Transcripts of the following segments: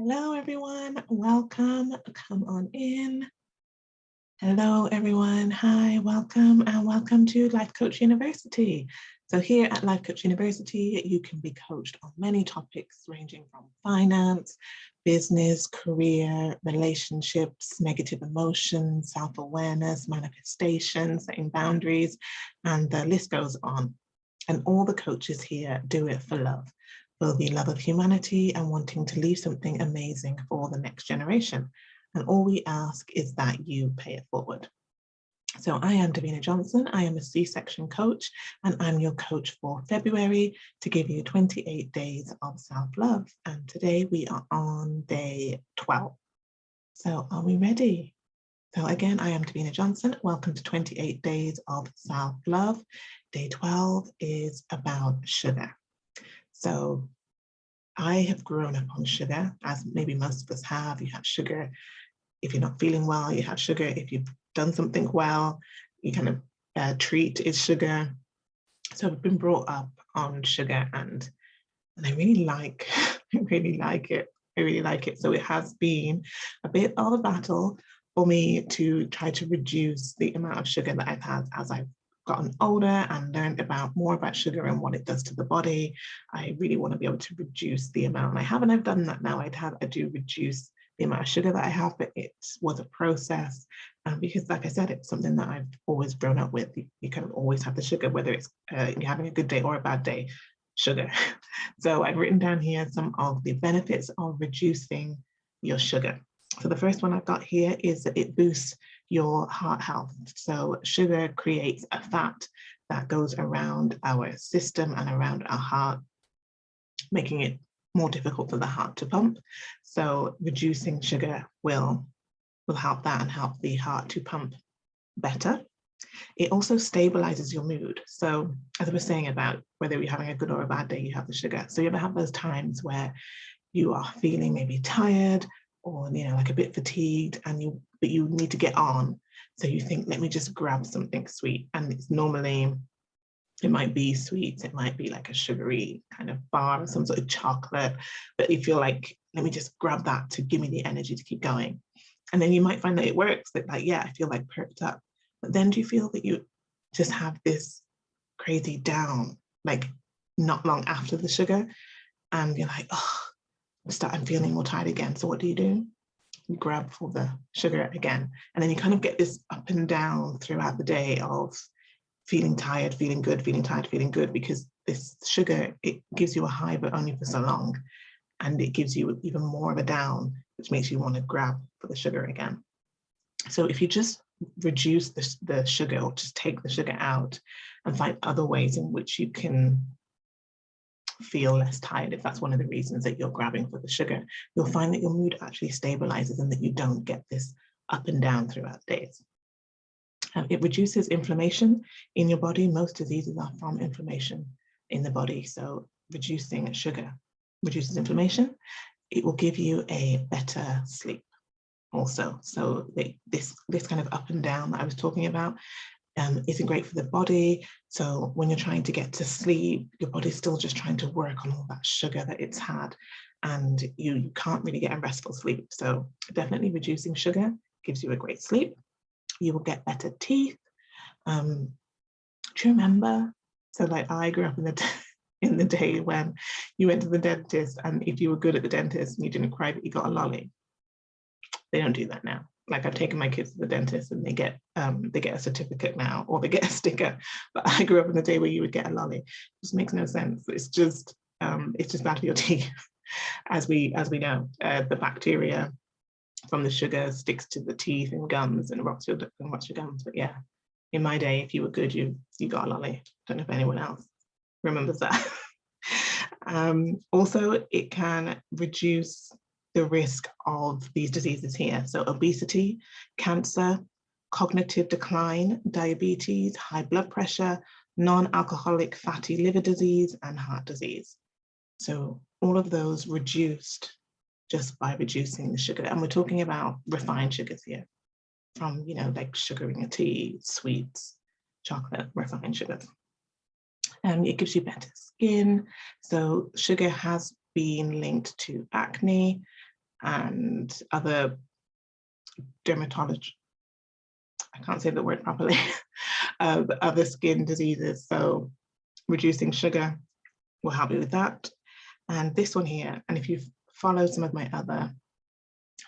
Hello, everyone. Welcome. Come on in. Hello, everyone. Hi, welcome, and welcome to Life Coach University. So here at Life Coach University, you can be coached on many topics ranging from finance, business, career, relationships, negative emotions, self-awareness, manifestation, setting boundaries, and the list goes on. And all the coaches here do it for love. For the love of humanity and wanting to leave something amazing for the next generation. And all we ask is that you pay it forward. So I am Davina Johnson. I am a C-section coach, and I'm your coach for February to give you 28 days of self-love. And today we are on day 12. So are we ready? So again, I am Davina Johnson. Welcome to 28 days of self-love. Day 12 is about sugar. So I have grown up on sugar, as maybe most of us have. You have sugar if you're not feeling well, you have sugar if you've done something well, you kind of treat is sugar. So I've been brought up on sugar and I really like, I really like it. I really like it. So it has been a bit of a battle for me to try to reduce the amount of sugar that I've had as I've gotten older and learned more about sugar and what it does to the body. I really want to be able to reduce the amount. I haven't, I've done that now. I do reduce the amount of sugar that I have, but it was a process because, like I said, it's something that I've always grown up with. You kind of always have the sugar, whether it's you're having a good day or a bad day, sugar. So I've written down here some of the benefits of reducing your sugar. So the first one I've got here is that it boosts your heart health. So sugar creates a fat that goes around our system and around our heart, making it more difficult for the heart to pump. So reducing sugar will help that and help the heart to pump better. It also stabilizes your mood. So as I was saying about whether you're having a good or a bad day, you have the sugar. So you ever have those times where you are feeling maybe tired or like a bit fatigued and but you need to get on. So you think, let me just grab something sweet. And it's normally, it might be sweets, it might be like a sugary kind of bar or some sort of chocolate, but you feel like, let me just grab that to give me the energy to keep going. And then you might find that it works, that like, yeah, I feel like perked up. But then do you feel that you just have this crazy down, like not long after the sugar, and you're like, oh, I'm feeling more tired again. So what do? You grab for the sugar again. And then you kind of get this up and down throughout the day of feeling tired, feeling good, feeling tired, feeling good, because this sugar, it gives you a high, but only for so long. And it gives you even more of a down, which makes you want to grab for the sugar again. So if you just reduce the sugar or just take the sugar out and find other ways in which you can feel less tired, if that's one of the reasons that you're grabbing for the sugar, you'll find that your mood actually stabilizes and that you don't get this up and down throughout days. It reduces inflammation in your body. Most diseases are from inflammation in the body. So reducing sugar reduces inflammation. It will give you a better sleep also. So this kind of up and down that I was talking about isn't great for the body. So when you're trying to get to sleep, your body's still just trying to work on all that sugar that it's had, and you can't really get a restful sleep. So definitely reducing sugar gives you a great sleep. You will get better teeth. Do you remember? So like I grew up in the day when you went to the dentist, and if you were good at the dentist and you didn't cry that you got a lolly. They don't do that now. Like I've taken my kids to the dentist and they get a certificate now, or they get a sticker. But I grew up in the day where you would get a lolly. It just makes no sense. It's just bad for your teeth, as we know. The bacteria from the sugar sticks to the teeth and gums and rots your gums. But yeah, in my day, if you were good, you got a lolly. Don't know if anyone else remembers that. Also, it can reduce the risk of these diseases here. So obesity, cancer, cognitive decline, diabetes, high blood pressure, non-alcoholic fatty liver disease, and heart disease. So all of those reduced just by reducing the sugar. And we're talking about refined sugars here, from, like sugar in your tea, sweets, chocolate, refined sugars. It gives you better skin. So sugar has been linked to acne, and other dermatology, I can't say the word properly, other skin diseases. So reducing sugar will help you with that. And this one here, and if you've followed some of my other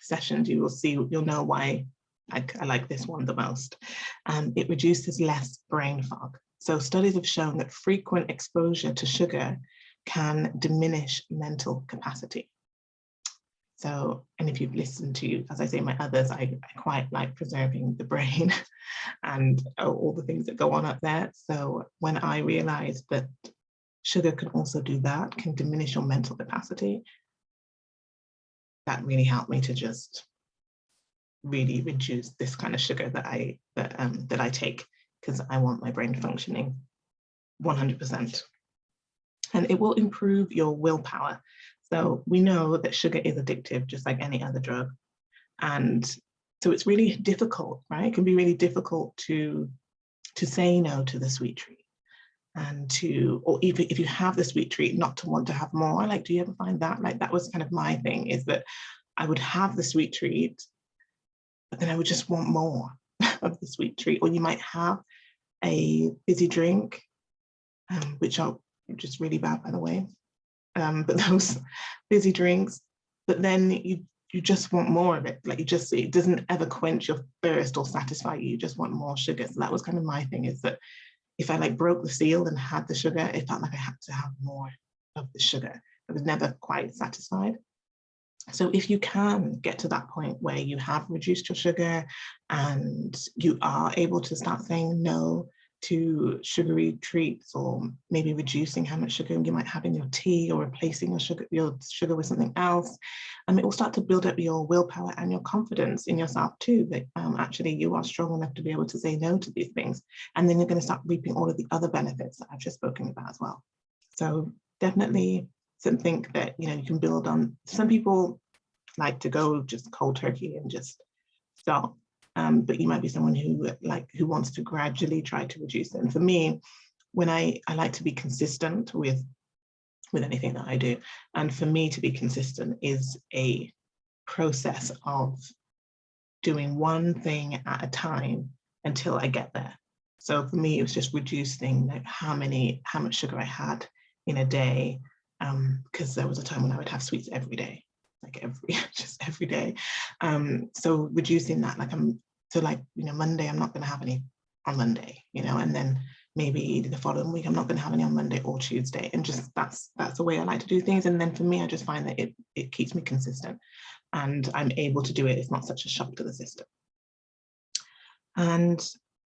sessions, you will see, you'll know why I like this one the most. It reduces less brain fog. So studies have shown that frequent exposure to sugar can diminish mental capacity. So, and if you've listened to, as I say, my others, I quite like preserving the brain and all the things that go on up there. So when I realized that sugar can also do that, can diminish your mental capacity, that really helped me to just really reduce this kind of sugar that I take, because I want my brain functioning 100%. And it will improve your willpower. So we know that sugar is addictive, just like any other drug. And so it's really difficult, right? It can be really difficult to say no to the sweet treat, and to, or even if you have the sweet treat, not to want to have more. Like, do you ever find that? Like, that was kind of my thing, is that I would have the sweet treat, but then I would just want more of the sweet treat. Or you might have a fizzy drink, which are just really bad, by the way. But those fizzy drinks, but then you just want more of it. Like, it doesn't ever quench your thirst or satisfy you. You just want more sugar. So that was kind of my thing, is that if I like broke the seal and had the sugar, it felt like I had to have more of the sugar. I was never quite satisfied. So if you can get to that point where you have reduced your sugar and you are able to start saying no to sugary treats, or maybe reducing how much sugar you might have in your tea, or replacing your sugar with something else, it will start to build up your willpower and your confidence in yourself too, that actually you are strong enough to be able to say no to these things. And then you're going to start reaping all of the other benefits that I've just spoken about as well. So definitely something that, you can build on. Some people like to go just cold turkey and just stop. But you might be someone who wants to gradually try to reduce it. And for me, when I like to be consistent with anything that I do. And for me to be consistent is a process of doing one thing at a time until I get there. So for me, it was just reducing like how much sugar I had in a day, because there was a time when I would have sweets every day, just every day. So reducing that, Monday, I'm not going to have any on Monday, and then maybe the following week, I'm not going to have any on Monday or Tuesday. And just that's the way I like to do things. And then for me, I just find that it keeps me consistent and I'm able to do it. It's not such a shock to the system. And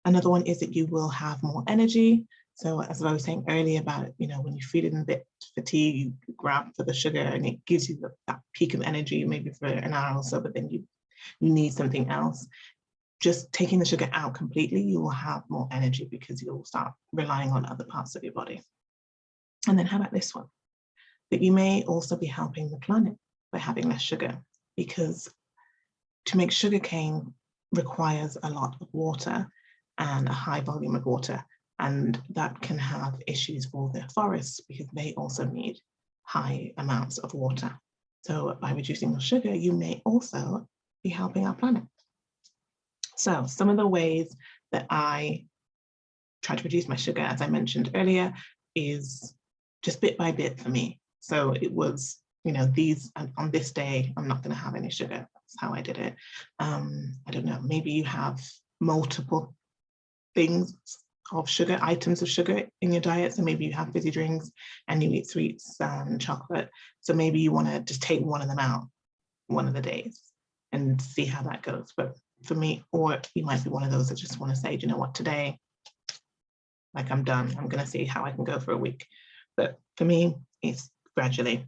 another one is that you will have more energy. So as I was saying earlier about, when you're feeling a bit fatigued, you grab for the sugar and it gives you that peak of energy, maybe for an hour or so, but then you need something else. Just taking the sugar out completely, you will have more energy because you'll start relying on other parts of your body. And then how about this one? That you may also be helping the planet by having less sugar, because to make sugarcane requires a lot of water and a high volume of water. And that can have issues for the forests because they also need high amounts of water. So by reducing your sugar, you may also be helping our planet. So some of the ways that I try to reduce my sugar, as I mentioned earlier, is just bit by bit for me. So it was, these on this day, I'm not going to have any sugar. That's how I did it. I don't know, maybe you have multiple things of sugar, items of sugar in your diet. So maybe you have fizzy drinks and you eat sweets and chocolate. So maybe you want to just take one of them out one of the days and see how that goes. But for me, or you might be one of those that just want to say, do you know what, today, I'm done. I'm going to see how I can go for a week. But for me, it's gradually.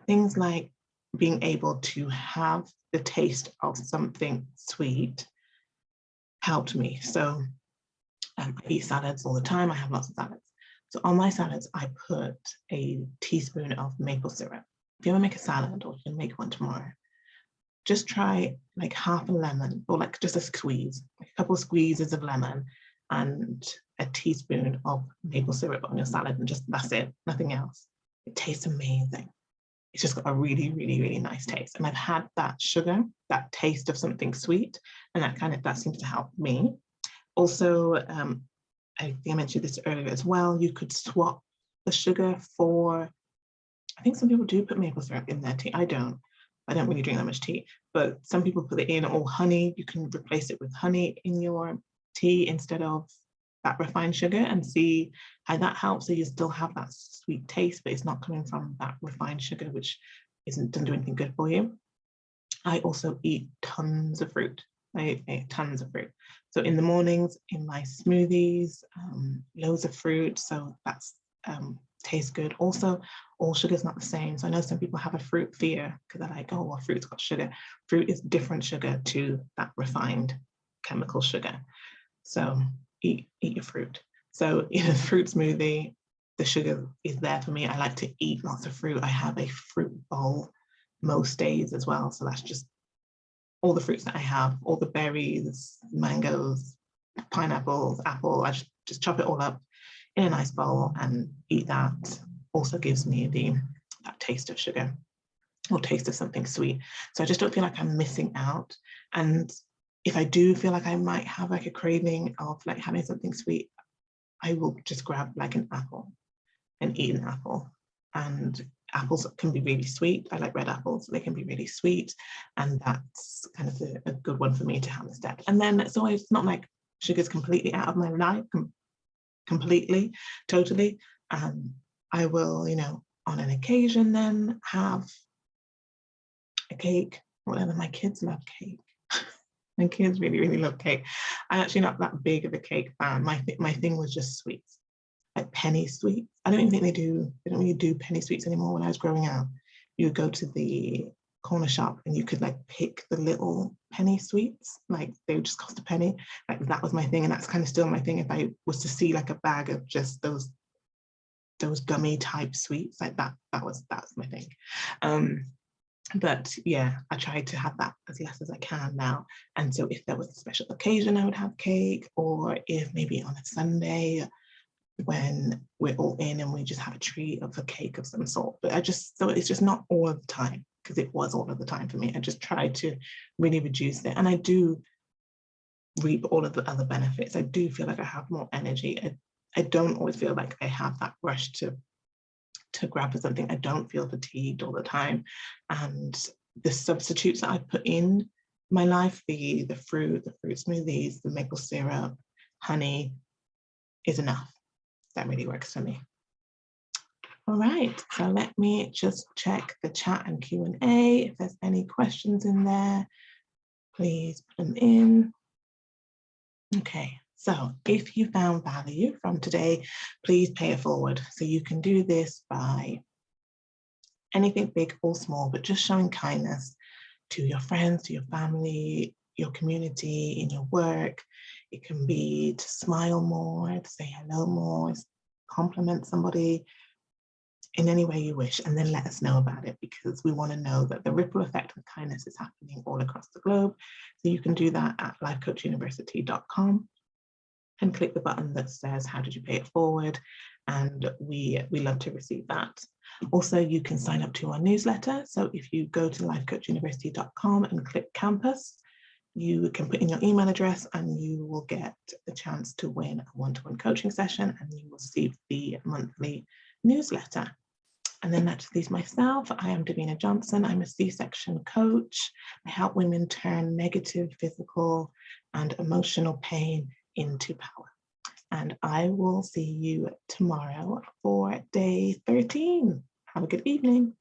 Things like being able to have the taste of something sweet helped me. So I eat salads all the time. I have lots of salads. So on my salads, I put a teaspoon of maple syrup. If you ever make a salad, or you can make one tomorrow, just try half a lemon, or just a squeeze, a couple of squeezes of lemon and a teaspoon of maple syrup on your salad, and just that's it, nothing else. It tastes amazing. it's just got a really, really, really nice taste. And I've had that sugar, that taste of something sweet, and that seems to help me. Also, I think I mentioned this earlier as well, you could swap the sugar for, I think some people do put maple syrup in their tea. I don't really drink that much tea, but some people put it in, or honey. You can replace it with honey in your tea instead of that refined sugar, and see how that helps. So you still have that sweet taste, but it's not coming from that refined sugar, which doesn't do anything good for you. I also eat tons of fruit. I eat tons of fruit. So in the mornings, in my smoothies, loads of fruit. So that's tastes good. Also, all sugar is not the same. So I know some people have a fruit fear because they're like, oh, well, fruit's got sugar. Fruit is different sugar to that refined chemical sugar. So eat your fruit. So in a fruit smoothie, the sugar is there for me. I like to eat lots of fruit. I have a fruit bowl most days as well. So that's just all the fruits that I have, all the berries, mangoes, pineapples, apple. I just chop it all up in a nice bowl and eat that. Also gives me that taste of sugar or taste of something sweet. So I just don't feel like I'm missing out. And if I do feel like I might have like a craving of like having something sweet, I will just grab like an apple and eat an apple. And apples can be really sweet. I like red apples. They can be really sweet. And that's kind of a good one for me to have instead. And then it's always not like sugar's completely out of my life, completely, totally. I will, on an occasion then have a cake, whatever. My kids love cake. My kids really, really love cake. I'm actually not that big of a cake fan. My thing was just sweets, like penny sweets. I don't even think they don't really do penny sweets anymore. When I was growing up, you would go to the corner shop and you could like pick the little penny sweets, like they would just cost a penny. Like that was my thing, and that's kind of still my thing. If I was to see like a bag of just those gummy type sweets, like that's my thing. But yeah, I try to have that as less as I can now. And so if there was a special occasion, I would have cake, or if maybe on a Sunday when we're all in and we just have a treat of a cake of some sort. But so it's just not all of the time, because it was all of the time for me. I just tried to really reduce it. And I do reap all of the other benefits. I do feel like I have more energy. I don't always feel like I have that rush to grab for something. I don't feel fatigued all the time. And the substitutes that I put in my life, the fruit smoothies, the maple syrup, honey, is enough. That really works for me. All right, so let me just check the chat and Q&A. If there's any questions in there, please put them in. Okay, so if you found value from today, please pay it forward. So you can do this by anything big or small, but just showing kindness to your friends, to your family, your community, in your work. It can be to smile more, to say hello more, compliment somebody in any way you wish, and then let us know about it, because we want to know that the ripple effect of kindness is happening all across the globe. So you can do that at lifecoachuniversity.com and click the button that says, how did you pay it forward? And we love to receive that. Also, you can sign up to our newsletter. So if you go to lifecoachuniversity.com and click campus, you can put in your email address and you will get the chance to win a one-to-one coaching session, and you will receive the monthly newsletter. And then that leaves myself. I am Davina Johnson. I'm a C-section coach. I help women turn negative physical and emotional pain into power. And I will see you tomorrow for day 13. Have a good evening.